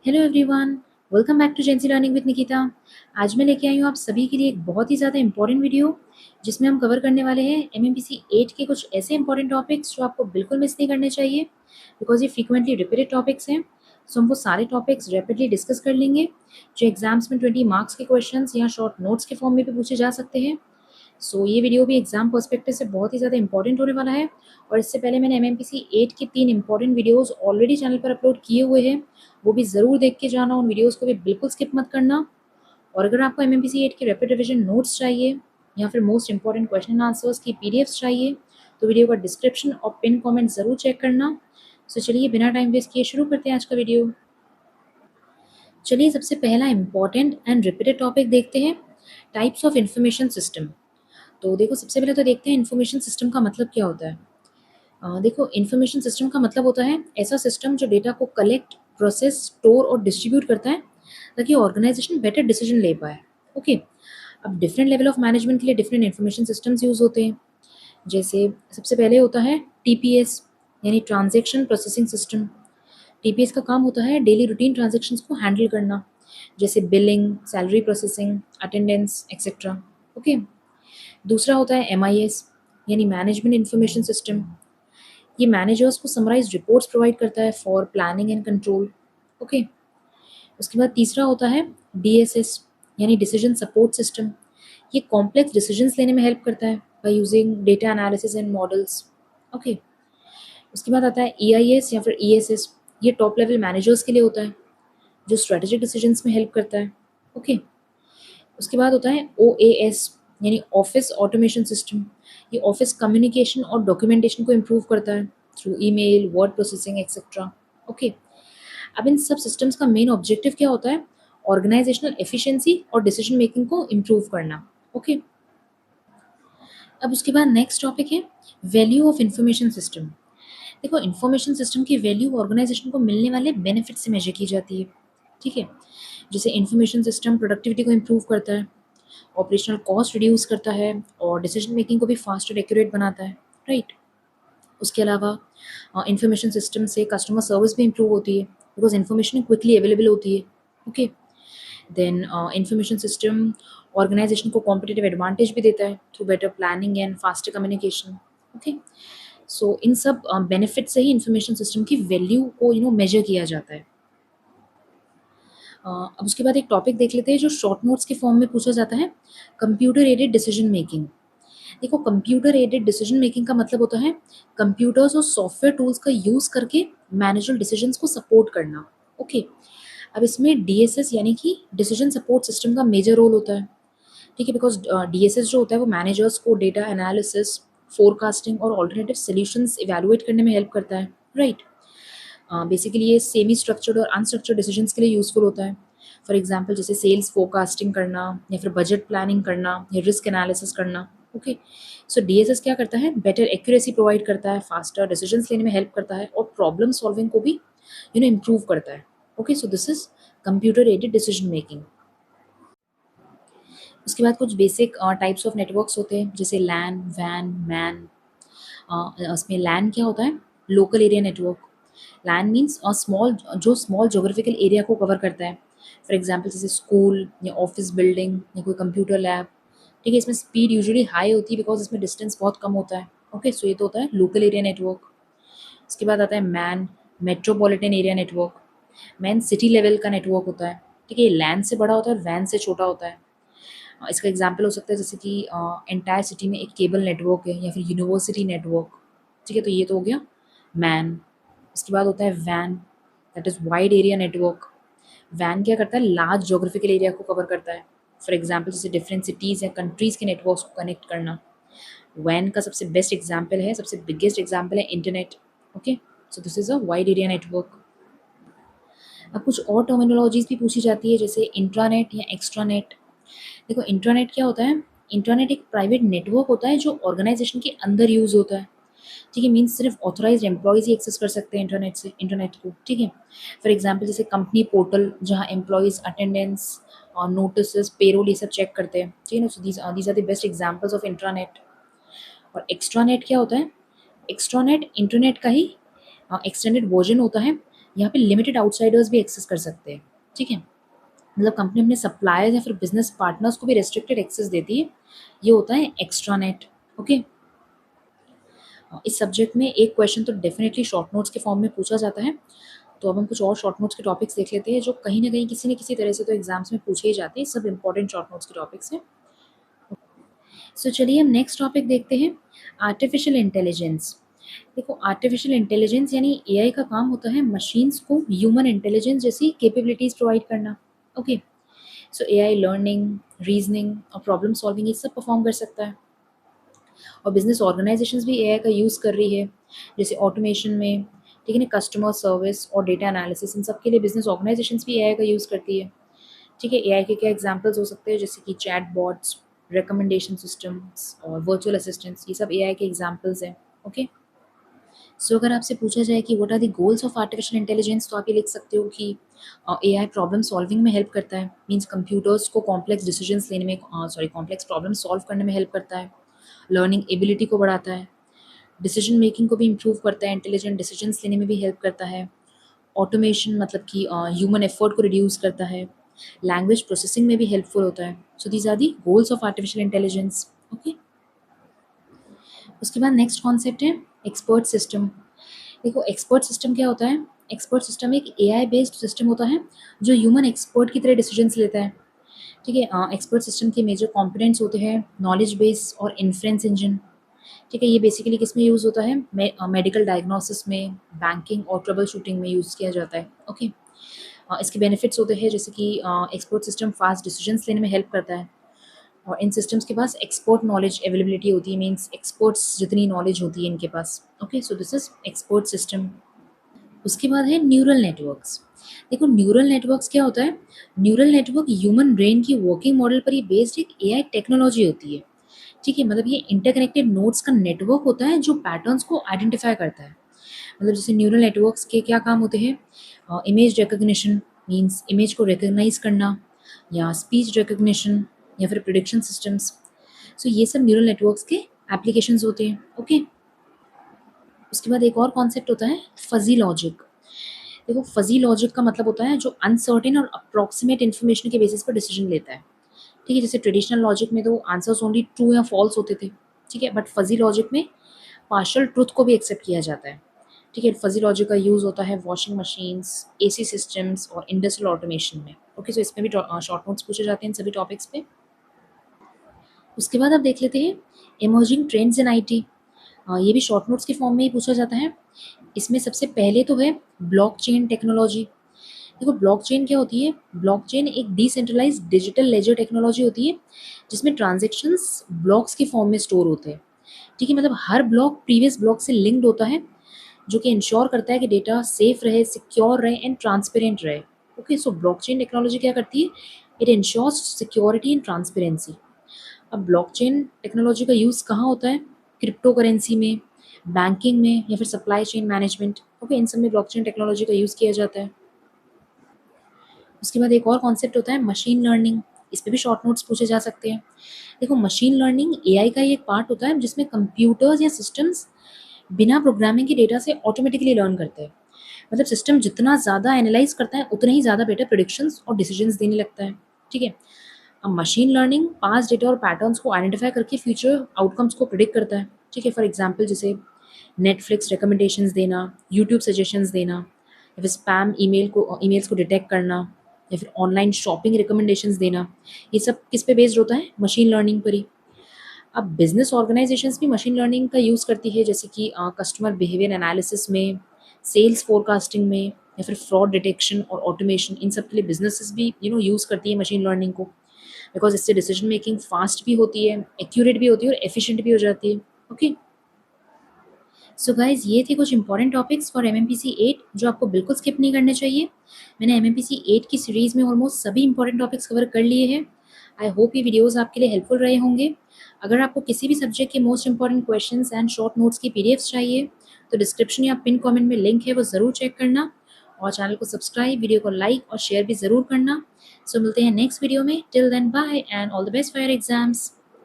Hello everyone, welcome back to Jency learning with Nikita. आज मैं लेके आई हूँ आप सभी के लिए एक बहुत ही ज़्यादा इंपॉर्टेंट वीडियो जिसमें हम कवर करने वाले हैं एमएमपीसी 8 के कुछ ऐसे इंपॉर्टेंट टॉपिक्स जो आपको बिल्कुल मिस नहीं करने चाहिए बिकॉज ये फ्रीक्वेंटली रिपीटेड टॉपिक्स हैं। सो हम वो सारे टॉपिक्स रैपिडली डिस्कस कर लेंगे जो एग्जाम्स में 20 मार्क्स के क्वेश्चन या शॉर्ट नोट्स के फॉर्म में भी पूछे जा सकते हैं। ये वीडियो भी एग्जाम पर्सपेक्टिव से बहुत ही ज़्यादा इंपॉर्टेंट होने वाला है। और इससे पहले मैंने एमएमपीसी 8 के 3 इंपॉर्टेंट वीडियोस ऑलरेडी चैनल पर अपलोड किए हुए हैं, वो भी ज़रूर देख के जाना, उन वीडियोस को भी बिल्कुल स्किप मत करना। और अगर आपको एमएमपीसी 8 के रैपिड रिविजन नोट्स चाहिए या फिर most important question and answers की पीडीएफ्स चाहिए तो वीडियो का डिस्क्रिप्शन और पिन कमेंट ज़रूर चेक करना। चलिए बिना टाइम वेस्ट किए शुरू करते हैं आज का वीडियो। चलिए सबसे पहला इंपॉर्टेंट एंड रिपीटेड टॉपिक देखते हैं, टाइप्स ऑफ इंफॉर्मेशन सिस्टम। तो देखो सबसे पहले तो देखते हैं इन्फॉर्मेशन सिस्टम का मतलब क्या होता है। देखो इन्फॉर्मेशन सिस्टम का मतलब होता है ऐसा सिस्टम जो डेटा को कलेक्ट, प्रोसेस, स्टोर और डिस्ट्रीब्यूट करता है ताकि ऑर्गेनाइजेशन बेटर डिसीजन ले पाए। ओके, अब डिफरेंट लेवल ऑफ मैनेजमेंट के लिए डिफरेंट इन्फॉर्मेशन सिस्टम्स यूज होते हैं। जैसे सबसे पहले होता है टीपीएस यानी ट्रांजैक्शन प्रोसेसिंग सिस्टम। टीपीएस का काम होता है डेली रूटीन ट्रांजैक्शंस को हैंडल करना, जैसे billing, salary processing, attendance etcetera. Okay, दूसरा होता है एमआईएस यानी मैनेजमेंट इंफॉर्मेशन सिस्टम। ये मैनेजर्स को समराइज रिपोर्ट्स प्रोवाइड करता है for planning and control. Okay, उसके बाद तीसरा होता है डीएसएस यानी डिसीजन सपोर्ट सिस्टम। ये कॉम्प्लेक्स डिसीजंस लेने में हेल्प करता है by using data analysis and models. Okay, उसके बाद आता है ईआईएस या फिर ईएसएस। ये टॉप लेवल मैनेजर्स के लिए होता है जो स्ट्रेटेजिक डिसीजंस में हेल्प करता है। ओके, उसके बाद होता है ओएएस यानी ऑफिस ऑटोमेशन सिस्टम। ये ऑफिस कम्युनिकेशन और डॉक्यूमेंटेशन को इम्प्रूव करता है through email, word processing etcetera. Okay, अब इन सब सिस्टम्स का मेन ऑब्जेक्टिव क्या होता है? ऑर्गेनाइजेशनल एफिशिएंसी और डिसीजन मेकिंग को इम्प्रूव करना। ओके, अब उसके बाद नेक्स्ट टॉपिक है वैल्यू ऑफ इंफॉर्मेशन सिस्टम। देखो इंफॉर्मेशन सिस्टम की वैल्यू ऑर्गेनाइजेशन को मिलने वाले बेनिफिट से मेजर की जाती है। ठीक है, जैसे इंफॉर्मेशन सिस्टम प्रोडक्टिविटी को इम्प्रूव करता है, ऑपरेशनल कॉस्ट रिड्यूस करता है और डिसीजन मेकिंग को भी फास्ट और एक्यूरेट बनाता है। राइट, उसके अलावा इंफॉर्मेशन सिस्टम से कस्टमर सर्विस भी इम्प्रूव होती है बिकॉज इन्फॉर्मेशन क्विकली अवेलेबल होती है। Okay, then information system organisation को कॉम्पिटिटिव एडवांटेज भी देता है through better planning and faster communication. Okay, इन सब बेनिफिट से ही इंफॉर्मेशन सिस्टम की वैल्यू को मेजर किया जाता है। अब उसके बाद एक टॉपिक देख लेते हैं जो शॉर्ट नोट्स के फॉर्म में पूछा जाता है, कंप्यूटर एडेड डिसीजन मेकिंग। देखो कंप्यूटर एडेड डिसीजन मेकिंग का मतलब होता है कंप्यूटर्स और सॉफ्टवेयर टूल्स का यूज़ करके मैनेजरल डिसीजंस को सपोर्ट करना। ओके, अब इसमें डीएसएस यानी कि डिसीजन सपोर्ट सिस्टम का मेजर रोल होता है। ठीक है, बिकॉज डीएसएस जो होता है वो मैनेजर्स को डेटा एनालिसिस, फोरकास्टिंग और ऑल्टरनेटिव सोल्यूशंस इवैल्यूएट करने में हेल्प करता है। राइट, बेसिकली ये सेमी स्ट्रक्चर्ड और अनस्ट्रक्चर्ड डिसीजंस के लिए यूज़फुल होता है। फॉर एग्जांपल जैसे सेल्स फोरकास्टिंग करना या फिर बजट प्लानिंग करना या रिस्क एनालिसिस करना। ओके, डीएसएस क्या करता है, बेटर एक्यूरेसी प्रोवाइड करता है, फास्टर डिसीजंस लेने में हेल्प करता है और प्रॉब्लम सॉल्विंग को भी इम्प्रूव करता है। Okay, so this is computer aided decision making. उसके बाद कुछ बेसिक टाइप्स ऑफ नेटवर्क्स होते हैं जैसे लैन, वैन, मैन। उसमें लैन क्या होता है, लोकल एरिया नेटवर्क। लैन मीन्स स्मॉल जोग्राफिकल एरिया को कवर करता है। फॉर एग्जांपल जैसे स्कूल या ऑफिस बिल्डिंग या कोई कंप्यूटर लैब। ठीक है, इसमें स्पीड यूजुअली हाई होती है बिकॉज इसमें डिस्टेंस बहुत कम होता है। ओके, ये तो होता है लोकल एरिया नेटवर्क। उसके बाद आता है man, metropolitan area network. Man city level का नेटवर्क होता है। ठीक है, लैन से बड़ा होता है और वैन से छोटा होता है। इसका एग्जाम्पल हो सकता है जैसे कि एंटायर सिटी में एक केबल नेटवर्क है या फिर यूनिवर्सिटी नेटवर्क। ठीक है, तो ये तो हो गया मैन। उसके बाद होता है वैन, that is wide area network. वैन क्या करता है, लार्ज जोग्राफिकल एरिया को कवर करता है। फॉर एग्जाम्पल जैसे डिफरेंट सिटीज़ या कंट्रीज़ के नेटवर्क्स को कनेक्ट करना। वैन का सबसे बेस्ट एग्जाम्पल है, सबसे बिगेस्ट एग्जाम्पल है internet. Okay, so this is a wide area network. अब कुछ और टर्मिनोलॉजीज भी पूछी जाती है जैसे इंट्रानेट या एक्स्ट्रानेट। देखो इंट्रानेट क्या होता है, इंट्रानेट एक प्राइवेट नेटवर्क होता है जो ऑर्गेनाइजेशन के अंदर यूज़ होता है। ठीक है, मीन्स सिर्फ ऑथोराइज्ड एम्प्लॉयज़ ही एक्सेस कर सकते हैं इंटरनेट को। ठीक है, फॉर एग्जांपल जैसे कंपनी पोर्टल जहाँ एम्प्लॉयज़ अटेंडेंस और नोटिस, पेरोल ये सब चेक करते हैं। ठीक है ना, so these are the best examples of intranet. और एक्स्ट्रानेट क्या होता है, एक्स्ट्रानेट इंटरनेट का ही एक्सटेंडेड वर्जन होता है यहाँ पे लिमिटेड आउटसाइडर्स भी एक्सेस कर सकते हैं, ठीक है। मतलब कंपनी अपने सप्लायर्स या फिर बिजनेस पार्टनर्स को भी रेस्ट्रिक्टेड एक्सेस देती है, ये होता है एक्स्ट्रानेट, ओके। इस सब्जेक्ट में एक क्वेश्चन तो डेफिनेटली शॉर्ट नोट्स के फॉर्म में पूछा जाता है। तो अब हम कुछ और शॉर्ट नोट्स के टॉपिक्स देख लेते हैं जो कहीं ना कहीं किसी न किसी तरह से तो एग्जाम्स में पूछे ही जाते हैं, सब इंपॉर्टेंट शॉर्ट नोट्स के टॉपिक्स हैं। सो चलिए हम नेक्स्ट टॉपिक देखते हैं, आर्टिफिशियल इंटेलिजेंस। देखो आर्टिफिशियल इंटेलिजेंस यानी एआई का काम होता है मशीन्स को ह्यूमन इंटेलिजेंस जैसी कैपेबिलिटीज प्रोवाइड करना, ओके। सो एआई लर्निंग, रीजनिंग और प्रॉब्लम सॉल्विंग ये सब परफॉर्म कर सकता है। और बिजनेस ऑर्गेनाइजेशंस भी एआई का यूज़ कर रही है, जैसे ऑटोमेशन में, ठीक है ना, कस्टमर सर्विस और डेटा एनालिसिस, इन सब के लिए बिजनेस ऑर्गेनाइजेशंस भी एआई का यूज़ करती है, ठीक है। एआई के क्या एग्जांपल्स हो सकते हैं, जैसे कि चैट बॉट्स, रिकमेंडेशन सिस्टम्स और वर्चुअल असिस्टेंट्स, ये सब एआई के एग्जांपल्स हैं, ओके। सो अगर आपसे पूछा जाए कि what are the goals of artificial intelligence, तो आप ये लिख सकते हो कि एआई प्रॉब्लम सॉल्विंग में हेल्प करता है, मींस कंप्यूटर्स को कॉम्प्लेक्स डिसीजंस लेने में, कॉम्प्लेक्स प्रॉब्लम सॉल्व करने में हेल्प करता है, लर्निंग एबिलिटी को बढ़ाता है, डिसीजन मेकिंग को भी इम्प्रूव करता है, इंटेलिजेंट डिसीजंस लेने में भी हेल्प करता है, ऑटोमेशन मतलब कि ह्यूमन एफर्ट को रिड्यूस करता है, लैंग्वेज प्रोसेसिंग में भी हेल्पफुल होता है। So these are the goals of artificial intelligence, okay. उसके बाद नेक्स्ट कॉन्सेप्ट है एक्सपर्ट सिस्टम। देखो एक्सपर्ट सिस्टम क्या होता है, एक्सपर्ट सिस्टम एक एआई बेस्ड सिस्टम होता है जो ह्यूमन एक्सपर्ट की तरह डिसीजंस लेता है, ठीक है। एक्सपर्ट सिस्टम के मेजर कंपोनेंट्स होते हैं नॉलेज बेस और इन्फ्रेंस इंजन, ठीक है। ये बेसिकली किस में यूज़ होता है, मेडिकल डायग्नोसिस में, बैंकिंग और ट्रबल शूटिंग में यूज़ किया जाता है, ओके। इसके बेनिफिट्स होते हैं जैसे कि एक्सपर्ट सिस्टम फास्ट डिसीजंस लेने में हेल्प करता है, और इन सिस्टम्स के पास एक्सपर्ट नॉलेज अवेलेबिलिटी होती है, मींस एक्सपर्ट्स जितनी नॉलेज होती है इनके पास, okay. So this is expert system. उसके बाद है न्यूरल नेटवर्क्स। देखो न्यूरल नेटवर्क्स क्या होता है, न्यूरल नेटवर्क ह्यूमन ब्रेन की वर्किंग मॉडल पर ही बेस्ड एक एआई टेक्नोलॉजी होती है, ठीक है। मतलब ये इंटरकनेक्टेड नोड्स का नेटवर्क होता है जो पैटर्न्स को आइडेंटिफाई करता है। मतलब जैसे न्यूरल नेटवर्क्स के क्या काम होते हैं, इमेज रिकग्निशन, मींस इमेज को रिकग्नाइज करना, या स्पीच रिकग्निशन, या फिर प्रिडिक्शन सिस्टम्स। सो ये सब न्यूरल नेटवर्क्स के एप्लीकेशंस होते हैं, ओके। उसके बाद एक और कॉन्सेप्ट होता है फजी लॉजिक। देखो फजी लॉजिक का मतलब होता है जो अनसर्टेन और अप्रॉक्सीमेट इन्फॉर्मेशन के बेसिस पर डिसीजन लेता है, ठीक है। जैसे ट्रेडिशनल लॉजिक में तो आंसर्स ओनली ट्रू या फॉल्स होते थे, ठीक है। बट फजी लॉजिक में पार्शियल ट्रुथ को भी एक्सेप्ट किया जाता है, ठीक है। फजी लॉजिक का यूज़ होता है वॉशिंग मशीन्स, एसी सिस्टम्स और इंडस्ट्रियल ऑटोमेशन में, ओके। सो इसमें भी शॉर्ट नोट्स पूछे जाते हैं इन सभी टॉपिक्स पे। उसके बाद आप देख लेते हैं इमर्जिंग ट्रेंड्स इन आईटी। ये भी शॉर्ट नोट्स के फॉर्म में ही पूछा जाता है। इसमें सबसे पहले तो है ब्लॉकचेन टेक्नोलॉजी। देखो ब्लॉकचेन क्या होती है, ब्लॉकचेन एक डिसेंट्रलाइज्ड डिजिटल लेजर टेक्नोलॉजी होती है जिसमें ट्रांजैक्शंस ब्लॉक्स के फॉर्म में स्टोर होते हैं, ठीक है। मतलब हर ब्लॉक प्रीवियस ब्लॉक से लिंक्ड होता है, जो कि इंश्योर करता है कि डेटा सेफ रहे, सिक्योर रहे एंड ट्रांसपेरेंट रहे, ओके। सो ब्लॉकचेन टेक्नोलॉजी क्या करती है, it ensures security and transparency. अब ब्लॉकचेन टेक्नोलॉजी का यूज़ कहाँ होता है, क्रिप्टो करेंसी में, बैंकिंग में, या फिर सप्लाई चेन मैनेजमेंट, ओके। इन सब में ब्लॉकचेन टेक्नोलॉजी का यूज़ किया जाता है। उसके बाद एक और कॉन्सेप्ट होता है मशीन लर्निंग। इस पे भी शॉर्ट नोट्स पूछे जा सकते हैं। देखो मशीन लर्निंग एआई का ही एक पार्ट होता है जिसमें कंप्यूटर्स या सिस्टम्स बिना प्रोग्रामिंग के डेटा से ऑटोमेटिकली लर्न करते हैं। मतलब सिस्टम जितना ज़्यादा एनालाइज करता है उतने ही ज़्यादा बेटर प्रिडिक्शंस और डिसीजंस देने लगता है, ठीक है। अब मशीन लर्निंग पास्ट डेटा और पैटर्न्स को आइडेंटिफाई करके फ्यूचर आउटकम्स को प्रिडिक्ट करता है, ठीक है। फॉर एग्जांपल जैसे नेटफ्लिक्स रिकमेंडेशंस देना, यूट्यूब सजेशंस देना, या फिर स्पैम ईमेल्स को डिटेक्ट करना, या फिर ऑनलाइन शॉपिंग रिकमेंडेशंस देना, ये सब किस पे बेस्ड होता है, मशीन लर्निंग पर ही। अब बिजनेस ऑर्गेनाइजेशंस भी मशीन लर्निंग का यूज़ करती है, जैसे कि कस्टमर बिहेवियर एनालिसिस में, सेल्स फोरकास्टिंग में, या फिर फ्रॉड डिटेक्शन और ऑटोमेशन, इन सब के लिए बिजनेसेस भी यूज़ करती है मशीन लर्निंग को, बिकॉज इससे डिसीजन मेकिंग फास्ट भी होती है, एक्यूरेट भी होती है और एफिशिएंट भी हो जाती है, ओके। सो गाइज ये थे कुछ इंपॉर्टेंट टॉपिक्स फॉर एमएमपीसी 8 जो आपको बिल्कुल स्किप नहीं करने चाहिए। मैंने एमएमपीसी 8 की सीरीज़ में ऑलमोस्ट सभी इंपॉर्टेंट टॉपिक्स कवर कर लिए हैं। आई होप ये वीडियोस आपके लिए हेल्पफुल रहे होंगे। अगर आपको किसी भी सब्जेक्ट के most important questions and short notes की पीडीएफ्स चाहिए तो डिस्क्रिप्शन या पिन कमेंट में लिंक है, वो ज़रूर चेक करना, और चैनल को सब्सक्राइब, वीडियो को लाइक और शेयर भी ज़रूर करना। सो मिलते हैं नेक्स्ट वीडियो में। Till then bye and all the best for your exams.